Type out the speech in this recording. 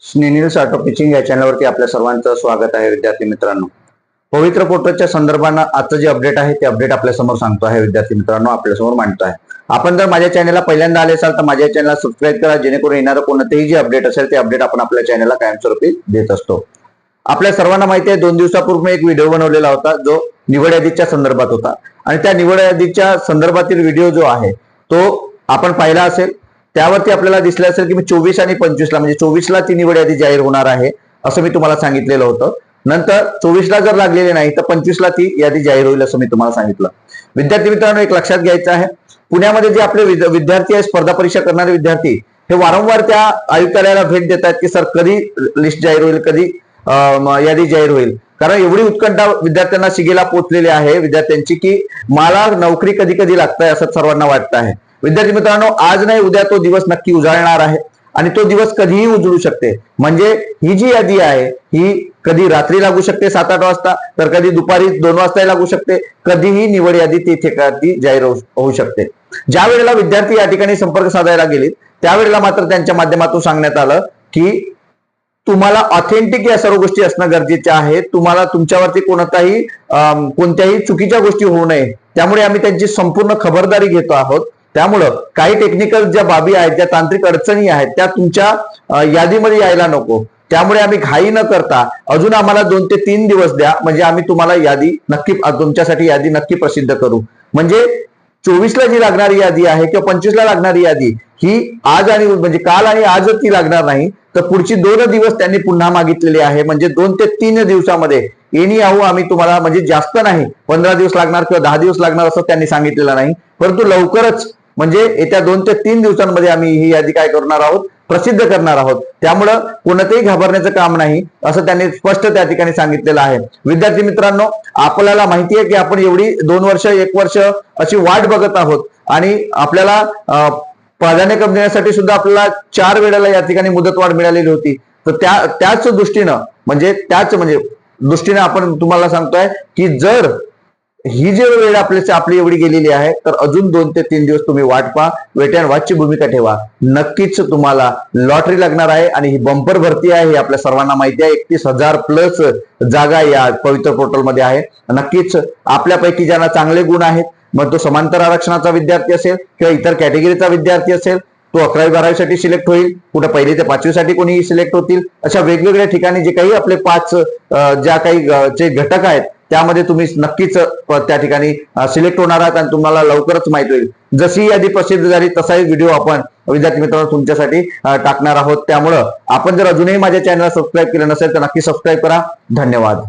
स्नेनिल्स auto teaching या चॅनलवरती आपल्या सर्वांचं स्वागत आहे. विद्यार्थी मित्रांनो, पवित्र पोर्टलच्या संदर्भानं आजचं जे अपडेट आहे ते अपडेट आपल्या समोर सांगतो आहे. विद्यार्थी मित्रांनो, आपल्यासमोर मांडतो आहे. आपण जर माझ्या चॅनलला पहिल्यांदा आले असाल तर माझ्या चॅनलला सबस्क्राईब करा, जेणेकरून येणारं कोणतेही जे अपडेट असेल ते अपडेट आपण आपल्या चॅनलला कायमस्वरूपी देत असतो. आपल्या सर्वांना माहिती आहे, 2 दिवसापूर्वी एक व्हिडिओ बनवलेला होता जो निवड यादीच्या संदर्भात होता आणि त्या निवड यादीच्या संदर्भातील व्हिडिओ जो आहे तो आपण पाहिला असेल. त्यावरती आपल्याला दिसलं असेल की मी 24 आणि 25ला म्हणजे 24ला ती निवड यादी जाहीर होणार आहे असं मी तुम्हाला सांगितलेलं होतं. नंतर 24ला जर लागलेली नाही तर 25ला ती यादी जाहीर होईल असं मी तुम्हाला सांगितलं. विद्यार्थी मित्रांनो, एक लक्षात घ्यायचं आहे, पुण्यामध्ये जे आपले विद्यार्थी आहे, स्पर्धा परीक्षा करणारे विद्यार्थी, हे वारंवार त्या आयुक्तालयाला भेट देतात की सर कधी लिस्ट जाहीर होईल, कधी यादी जाहीर होईल. कारण एवढी उत्कंठा विद्यार्थ्यांना शिगेला पोहोचलेली आहे विद्यार्थ्यांची की मला नोकरी कधी कधी लागतंय असं सर्वांना वाटतं आहे. विद्यार्थी मित्रांनो, आज नाही उद्या तो दिवस नक्की उजाळणार आहे आणि तो दिवस कधीही उजळू शकते. म्हणजे ही जी यादी आहे ही कधी रात्री लागू शकते 7-8 वाजता, तर कधी दुपारी 2 वाजता लागू शकते. कधीही निवड यादी ती जाहीर होऊ शकते. ज्या वेळेला विद्यार्थी या ठिकाणी संपर्क साधायला गेले त्यावेळेला मात्र त्यांच्या माध्यमातून सांगण्यात आलं की तुम्हाला ऑथेंटिक या सर्व गोष्टी असणं गरजेचे आहे. तुम्हाला तुमच्यावरती कोणत्याही चुकीच्या गोष्टी होऊ नये, त्यामुळे आम्ही त्यांची संपूर्ण खबरदारी घेतो आहोत. त्यामुळं काही टेक्निकल ज्या बाबी आहेत, ज्या तांत्रिक अडचणी आहेत, त्या तुमच्या यादीमध्ये यायला नको. त्यामुळे आम्ही घाई न करता अजून आम्हाला 2 ते 3 दिवस द्या, म्हणजे आम्ही तुम्हाला यादी नक्की तुमच्यासाठी यादी नक्की प्रसिद्ध करू. म्हणजे 24ला जी लागणारी यादी आहे किंवा 25ला लागणारी यादी ही आज आणि म्हणजे काल आणि आज ती लागणार नाही, तर पुढची 2 दिवस त्यांनी पुन्हा मागितलेली आहे. म्हणजे 2 ते 3 दिवसामध्ये येणी आहो आम्ही तुम्हाला, म्हणजे जास्त नाही 15 दिवस लागणार किंवा 10 दिवस लागणार असं त्यांनी सांगितलेलं नाही, परंतु लवकरच म्हणजे येत्या 2 ते 3 दिवसांमध्ये आम्ही ही यादी काय करणार आहोत, प्रसिद्ध करणार आहोत. त्यामुळं कोणतेही घाबरण्याचं काम नाही असं त्यांनी स्पष्ट त्या ठिकाणी सांगितलेलं आहे. विद्यार्थी मित्रांनो, आपल्याला माहिती आहे की आपण एवढी 2 वर्ष 1 वर्ष अशी वाट बघत आहोत आणि आपल्याला प्राधान्यक्रम देण्यासाठी सुद्धा आपल्याला 4 वेळेला या ठिकाणी मुदतवाढ मिळालेली होती. तर त्याच दृष्टीनं आपण तुम्हाला सांगतोय की जर ही जी वेळ आपली एवढी गेलेली आहे तर अजून 2 ते 3 दिवस तुम्ही वाट पहा, वेट अँड वॉचची भूमिका ठेवा. नक्कीच तुम्हाला लॉटरी लागणार आहे आणि ही बंपर भरती आहे, हे आपल्या सर्वांना माहिती आहे. 31,000 प्लस जागा या पवित्र पोर्टलमध्ये आहे. नक्कीच आपल्यापैकी ज्यांना चांगले गुण आहेत, मग तो समांतर आरक्षणाचा विद्यार्थी असेल किंवा इतर कॅटेगरीचा विद्यार्थी असेल, तो 11वी-12वी साठी सिलेक्ट होईल, कुठे 1ली ते 5वी साठी कोणीही सिलेक्ट होतील. अशा वेगवेगळ्या ठिकाणी जे काही आपले 5 ज्या काही जे घटक आहेत त्यामध्ये तुम्ही नक्कीच त्या ठिकाणी सिलेक्ट होणार आहात आणि तुम्हाला लवकरच माहिती होईल. जशी यादी प्रसिद्ध झाली तसाही व्हिडिओ आपण विद्यार्थी मित्रांनो तुमच्यासाठी टाकणार आहोत. त्यामुळं आपण जर अजूनही माझ्या चॅनलला सबस्क्राईब केलं नसेल तर नक्की सबस्क्राईब करा. धन्यवाद.